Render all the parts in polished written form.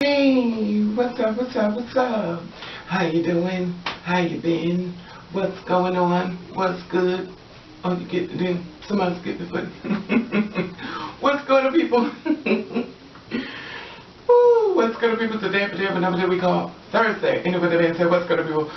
Hey, what's up, what's up, what's up? How you doing? How you been? What's going on? What's good? Oh, you get then somebody's getting the foot. What's going on, people? Woo, what's going on, people? Today, another day we call Thursday. Anyway, today say what's going on, people?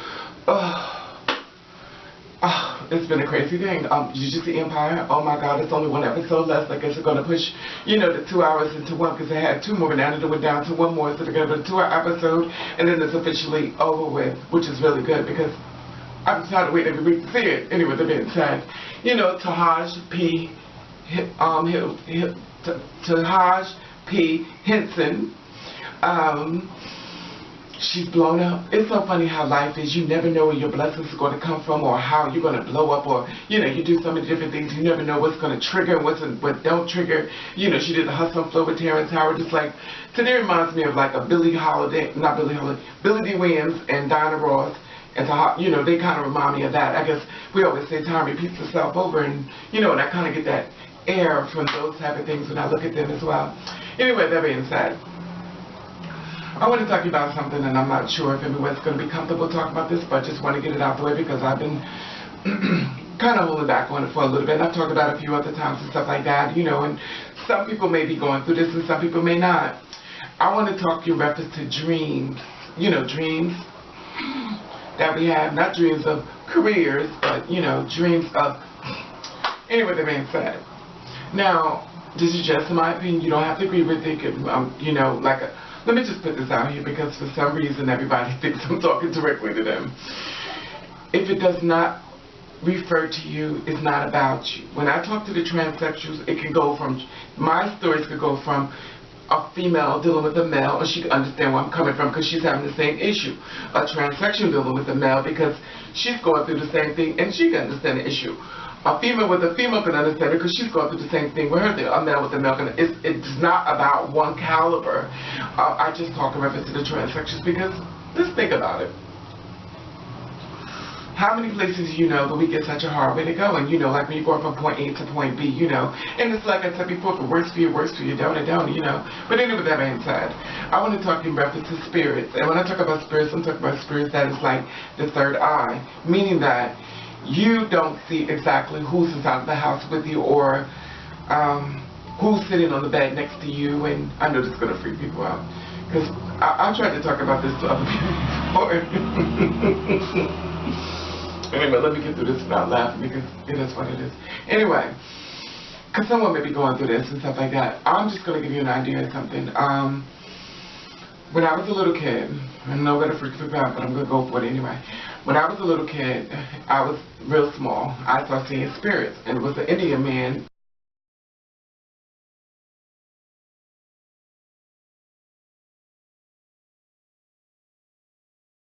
It's been a crazy thing. Did you see Empire? Oh my God, it's only one episode left. I guess they're going to push, the 2 hours into one because they had two more, and now they went down to one more. So they're going to do a 2 hour episode, and then it's officially over with, which is really good because I'm tired of waiting every week to see it. Anyway, they're being sad. Tahaj P. Tahaj P. Henson. She's blown up. It's so funny how life is. You never know where your blessings are going to come from or how you're going to blow up or, you do so many different things. You never know what's going to trigger and what don't trigger. She did the Hustle and Flow with Terrence Howard. It's like, today reminds me of like a Billie D. Williams and Diana Ross. And they kind of remind me of that. I guess we always say time repeats itself over and, and I kind of get that air from those type of things when I look at them as well. Anyway, that being said, I want to talk to you about something, and I'm not sure if everyone's going to be comfortable talking about this, but I just want to get it out the way because I've been kind of holding back on it for a little bit. And I've talked about it a few other times and stuff like that, and some people may be going through this and some people may not. I want to talk to you in reference to dreams, dreams that we have, not dreams of careers, but, dreams of, anyway, that being said. Now, this is just my opinion. You don't have to agree with it, let me just put this out here because for some reason everybody thinks I'm talking directly to them. If it does not refer to you, it's not about you. When I talk to the transsexuals, it can go from, my stories could go from a female dealing with a male, and she can understand where I'm coming from because she's having the same issue. A transsexual dealing with a male because she's going through the same thing and she can understand the issue. A female with a female can understand it because she's going through the same thing with her. A male with a male can. It's not about one caliber. I just talk in reference to the transsexuals because just think about it. How many places that we get such a hard way to go, and like when you're going from point A to point B, and it's like I said before, if it works for you, don't, But anyway, with that being said, I want to talk in reference to spirits, and when I talk about spirits, I'm talking about spirits that is like the third eye, meaning that you don't see exactly who's inside the house with you or who's sitting on the bed next to you. And I know this is going to freak people out because I tried to talk about this to other people before. Anyway, let me get through this without laughing because it is what it is. Anyway, because someone may be going through this and stuff like that. I'm just going to give you an idea of something. When I was a little kid, I know I'm going to freak people out, but I'm going to go for it anyway. When I was a little kid, I was real small. I started seeing spirits, and it was an Indian man.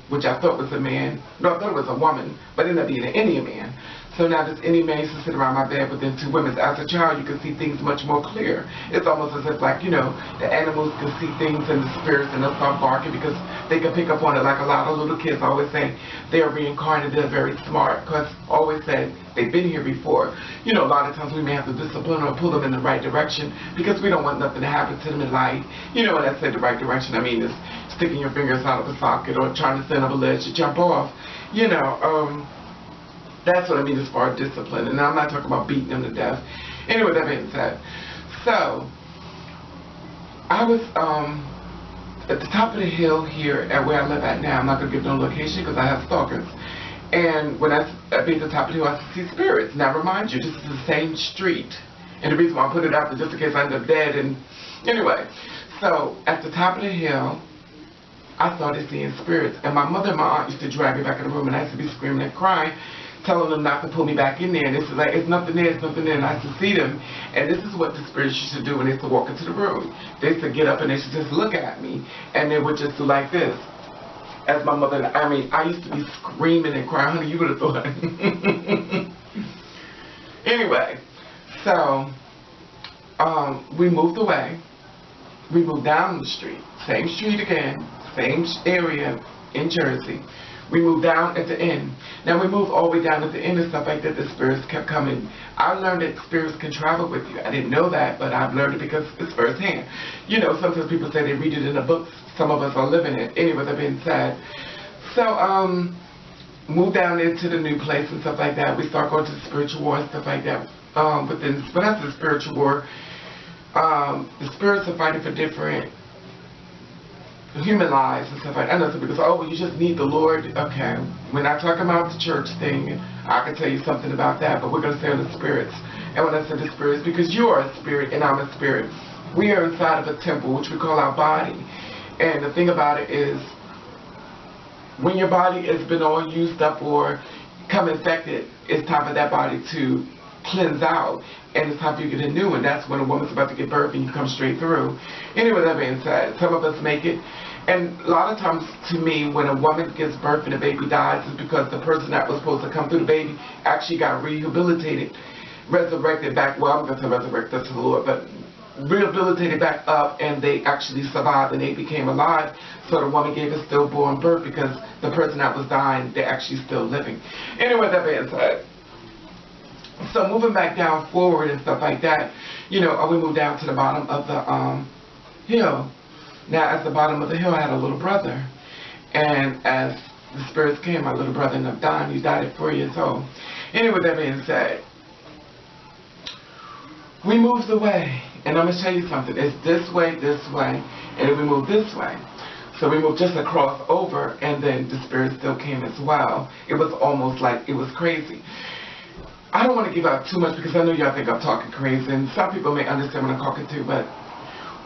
Which I thought was a man. No, I thought it was a woman, but it ended up being an Indian man. So now this Indian man used to sit around my bed with them two women. As a child, you could see things much more clear. It's almost as if, like, the animals could see things and the spirits, and they'll start barking because they can pick up on it. Like a lot of little kids always say they're reincarnated, they're very smart, because always said they've been here before. A lot of times we may have to discipline or pull them in the right direction because we don't want nothing to happen to them in life. When I say the right direction, I mean is sticking your fingers out of the socket or trying to stand up a ledge to jump off. That's what I mean as far as discipline. And I'm not talking about beating them to death. Anyway, that being said. So, I was at the top of the hill here at where I live at now. I'm not going to give no location because I have stalkers. And when I be at the top of the hill, I see spirits. Now, remind you, this is the same street. And the reason why I put it out there just in case I end up dead. And anyway, so at the top of the hill, I started seeing spirits. And my mother and my aunt used to drag me back in the room, and I used to be screaming and crying, telling them not to pull me back in there. And it's like, it's nothing there, it's nothing there. And I used to see them. And this is what the spirits used to do when they used to walk into the room. They used to get up and they used to just look at me. And they would just do like this. As my mother, I used to be screaming and crying. Honey, you would have thought. Anyway, so we moved away. We moved down the street. Same street again. Same area in Jersey. We moved down at the end. Now we moved all the way down at the end and stuff like that. The spirits kept coming. I learned that spirits can travel with you. I didn't know that, but I've learned it because it's firsthand. You know, sometimes people say they read it in a book. Some of us are living it. Anyway, that being said. So, moved down into the new place and stuff like that. We start going to the spiritual war and stuff like that. But after the spiritual war, the spirits are fighting for different human lives and stuff like that. I know some people say, oh, well, you just need the Lord. Okay, we're not talking about the church thing. I can tell you something about that, but we're going to stay on the spirits. And when I say the spirits, because you are a spirit and I'm a spirit. We are inside of a temple, which we call our body. And the thing about it is, when your body has been all used up or become infected, it's time for that body to cleanse out, and it's time for you to get a new one. That's when a woman's about to give birth and you come straight through. Anyway, that being said, some of us make it, and a lot of times to me, when a woman gives birth and the baby dies, it's because the person that was supposed to come through the baby actually got rehabilitated, resurrected back, well, I'm going to resurrect that to the Lord, but rehabilitated back up, and they actually survived and they became alive. So the woman gave a stillborn birth because the person that was dying, they're actually still living. Anyway, that being said, so moving back down forward and stuff like that, you know, we moved down to the bottom of the hill. Now, at the bottom of the hill, I had a little brother, and as the spirits came, my little brother ended up dying. He died at 4 years old. Anyway, that being said, we moved away, and I'm going to tell you something. It's this way, and then we moved this way. So we moved just across over, and then the spirit still came as well. It was almost like it was crazy. I don't want to give out too much because I know y'all think I'm talking crazy, and some people may understand what I'm talking to, but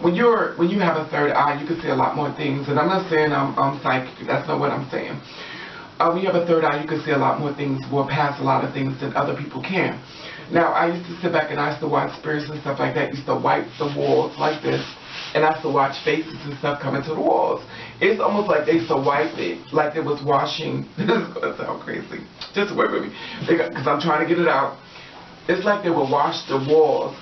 when you have a third eye, you can see a lot more things. And I'm not saying I'm psychic. That's not what I'm saying. When you have a third eye, you can see a lot more things, more past a lot of things that other people can. Now, I used to sit back and I used to watch spirits and stuff like that. I used to wipe the walls like this, and I used to watch faces and stuff coming to the walls. It's almost like they used to wipe it, like it was washing. This is going to sound crazy. Just wait with me, because I'm trying to get it out. It's like they would wash the walls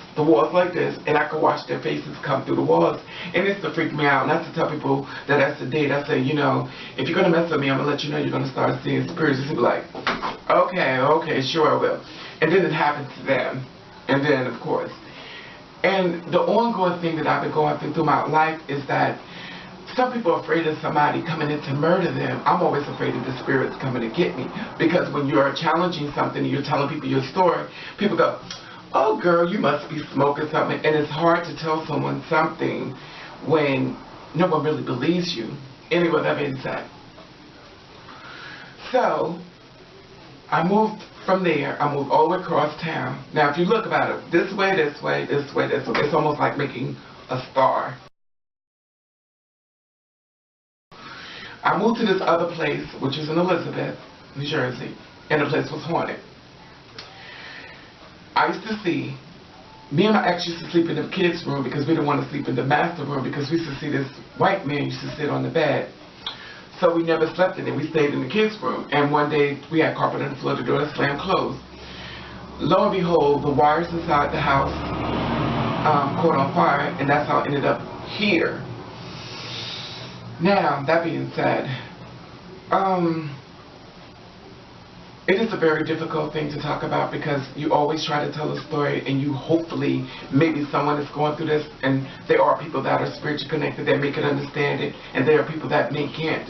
like this, and I could watch their faces come through the walls. And it's to freak me out. And that's to tell people that that's the date. I say, you know, if you're going to mess with me, I'm going to let you know you're going to start seeing spirits. And be like, okay, sure I will. And then it happened to them. And then, of course. And the ongoing thing that I've been going through my life is that some people are afraid of somebody coming in to murder them. I'm always afraid of the spirits coming to get me. Because when you're challenging something and you're telling people your story, people go, oh girl, you must be smoking something. And it's hard to tell someone something when no one really believes you. Anyway, that being said. So, I moved from there. I moved all the way across town. Now, if you look about it, this way, it's almost like making a star. I moved to this other place, which is in Elizabeth, New Jersey, and the place was haunted. I used to see, me and my ex used to sleep in the kids' room because we didn't want to sleep in the master room because we used to see this white man used to sit on the bed. So we never slept in it. We stayed in the kids' room. And one day, we had carpet on the floor, the door slammed closed. Lo and behold, the wires inside the house caught on fire, and that's how it ended up here. Now, that being said, it is a very difficult thing to talk about because you always try to tell a story and you hopefully, maybe someone is going through this, and there are people that are spiritually connected that may can understand it, and there are people that may can't.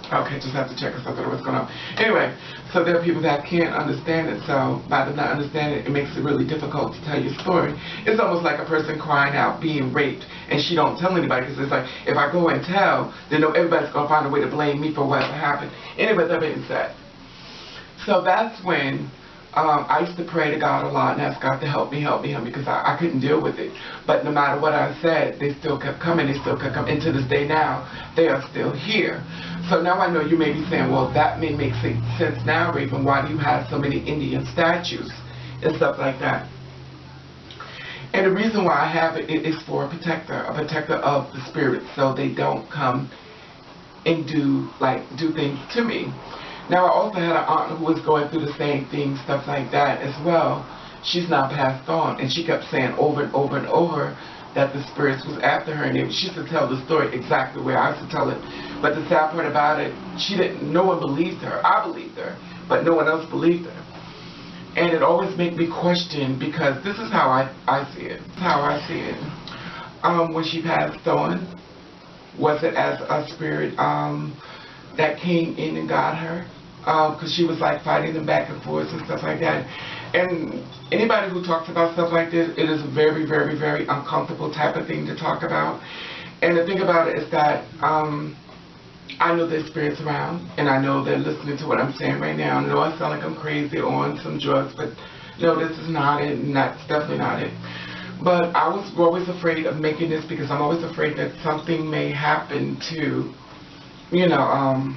Okay, just have to check something what's going on. Anyway, so there are people that can't understand it, so by them not understanding it, it makes it really difficult to tell your story. It's almost like a person crying out being raped, and she don't tell anybody, because it's like, if I go and tell, then everybody's going to find a way to blame me for whatever happened. Anyway, that being said. So that's when I used to pray to God a lot and ask God to help me, because I couldn't deal with it. But no matter what I said, they still kept coming, And to this day now, they are still here. So now I know you may be saying, well, that may make sense now, Raven. Why do you have so many Indian statues and stuff like that? And the reason why I have it is for a protector of the spirits, so they don't come and do things to me. Now, I also had an aunt who was going through the same thing, stuff like that as well. she's now passed on. And she kept saying over and over and over that the spirits was after her, and she used to tell the story exactly where I used to tell it. But the sad part about it, no one believed her. I believed her, but no one else believed her. And it always made me question, because this is how I see it. This is how I see it. When she passed on, was it as a spirit that came in and got her? Because she was like fighting them back and forth and stuff like that. And anybody who talks about stuff like this, it is a very, very, very uncomfortable type of thing to talk about. And the thing about it is that I know there's spirits around, and I know they're listening to what I'm saying right now. I know I sound like I'm crazy or on some drugs, but no, this is not it, and that's definitely not it. But I was always afraid of making this, because I'm always afraid that something may happen to, you know,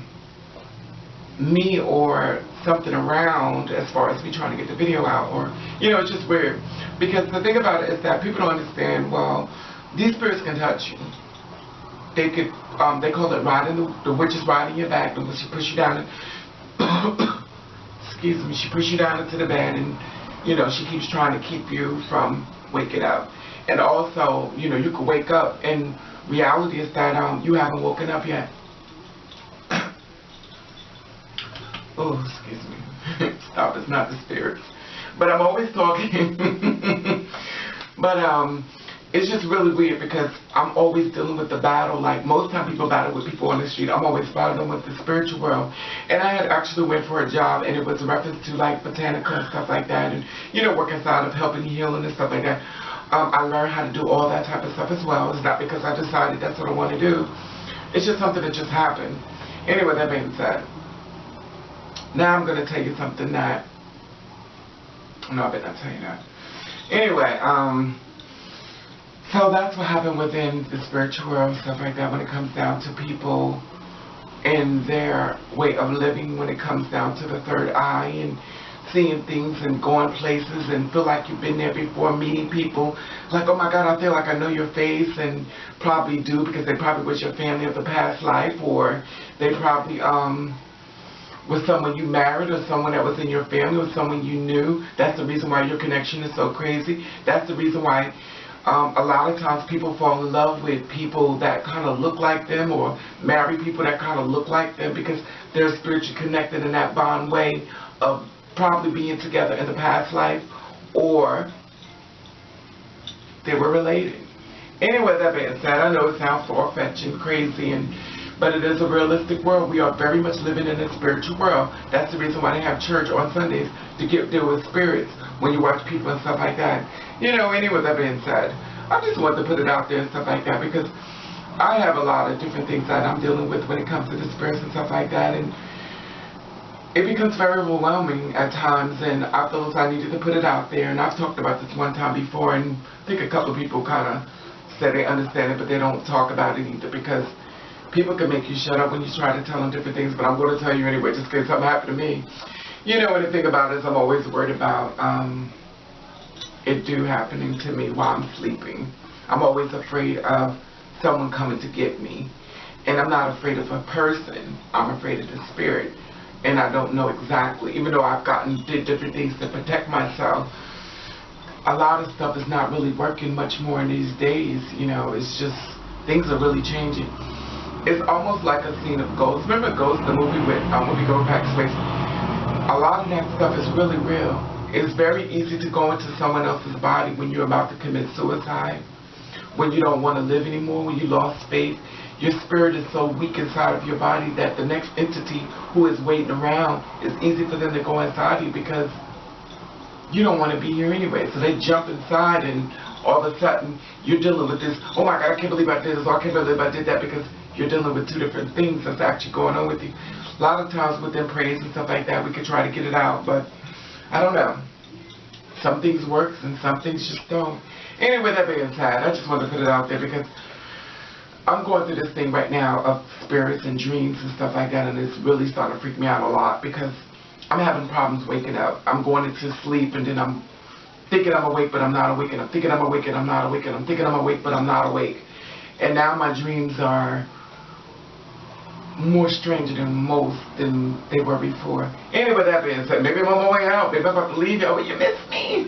me or something around, as far as me trying to get the video out, or, you know, it's just weird. Because the thing about it is that people don't understand, well, these spirits can touch you. They could, they call it riding, the witch is riding your back, and she push you down, and, excuse me, she push you down into the bed, and, you know, she keeps trying to keep you from waking up. And also, you know, you could wake up, and reality is that you haven't woken up yet. Oh, excuse me. Stop, it's not the spirits. But I'm always talking. But it's just really weird, because I'm always dealing with the battle. Like, most time people battle with people on the street, I'm always battling with the spiritual world. And I had actually went for a job, and it was a reference to like botanica and stuff like that, and, you know, working side of helping healing and stuff like that. I learned how to do all that type of stuff as well. It's not because I decided that's what I want to do. It's just something that just happened. Anyway, that being said, now I'm going to tell you something that, no, I better not tell you that. Anyway, so that's what happened within the spiritual world and stuff like that, when it comes down to people and their way of living, when it comes down to the third eye and seeing things and going places and feel like you've been there before, meeting people like, oh my God, I feel like I know your face, and probably do, because they probably was your family of the past life, or they probably was someone you married, or someone that was in your family, or someone you knew. That's the reason why your connection is so crazy. That's the reason why a lot of times people fall in love with people that kind of look like them, or marry people that kind of look like them, because they're spiritually connected in that bond way of probably being together in the past life, or they were related. Anyway, that being said, I know it sounds far-fetched and crazy, but it is a realistic world. We are very much living in a spiritual world. That's the reason why they have church on Sundays, to deal with spirits when you watch people and stuff like that. You know, anyway, that being said, I just wanted to put it out there and stuff like that, because I have a lot of different things that I'm dealing with when it comes to the spirits and stuff like that, and it becomes very overwhelming at times, and I felt I needed to put it out there. And I've talked about this one time before, and I think a couple of people kind of said they understand it, but they don't talk about it either, because people can make you shut up when you try to tell them different things, but I'm going to tell you anyway, just in case something happened to me. You know, and the thing about it is I'm always worried about it happening to me while I'm sleeping. I'm always afraid of someone coming to get me. And I'm not afraid of a person, I'm afraid of the spirit. And I don't know exactly, even though I've did different things to protect myself, a lot of stuff is not really working much more in these days. You know, it's just, things are really changing. It's almost like a scene of Ghost. Remember Ghost, the movie with movie going back to space? A lot of that stuff is really real. It's very easy to go into someone else's body when you're about to commit suicide, when you don't want to live anymore, when you lost faith. Your spirit is so weak inside of your body that the next entity who is waiting around, is easy for them to go inside you, because you don't want to be here anyway. So they jump inside, and all of a sudden you're dealing with this, oh my God, I can't believe I did this, or I can't believe I did that, because you're dealing with two different things that's actually going on with you. A lot of times with them praise and stuff like that, we could try to get it out, but I don't know. Some things work and some things just don't. Anyway, that being said, I just wanted to put it out there, because I'm going through this thing right now of spirits and dreams and stuff like that, and it's really starting to freak me out a lot, because I'm having problems waking up. I'm going into sleep, and then I'm thinking I'm awake, but I'm not awake, and I'm thinking I'm awake, and I'm not awake, and I'm thinking I'm awake, but I'm not awake. And now my dreams are more stranger than they were before. Anyway, that being said, maybe I'm on my way out. Maybe I'm about to leave y'all, but you miss me.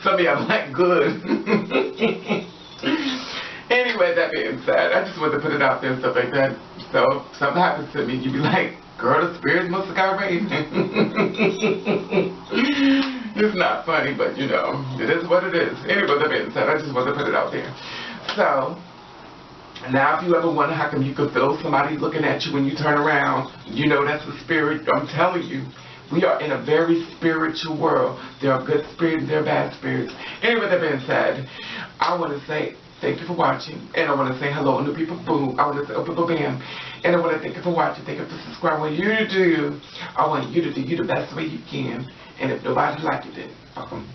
Some of y'all like good. Anyway, that being said, I just wanted to put it out there and stuff like that. So if something happens to me, you be like, girl, the spirit must have got raped. It's not funny, but you know, it is what it is. Anyway, that being said, I just wanted to put it out there. So now if you ever wonder how come you could feel somebody looking at you when you turn around, you know that's the spirit. I'm telling you, we are in a very spiritual world. There are good spirits, there are bad spirits. Anyway, that being said, I want to say thank you for watching, and I want to say hello, new people, boom. I want to say, oh, boom, bam. And I want to thank you for watching. Thank you for subscribing. What you do, I want you to do you the best way you can. And if nobody liked it, then fuck 'em.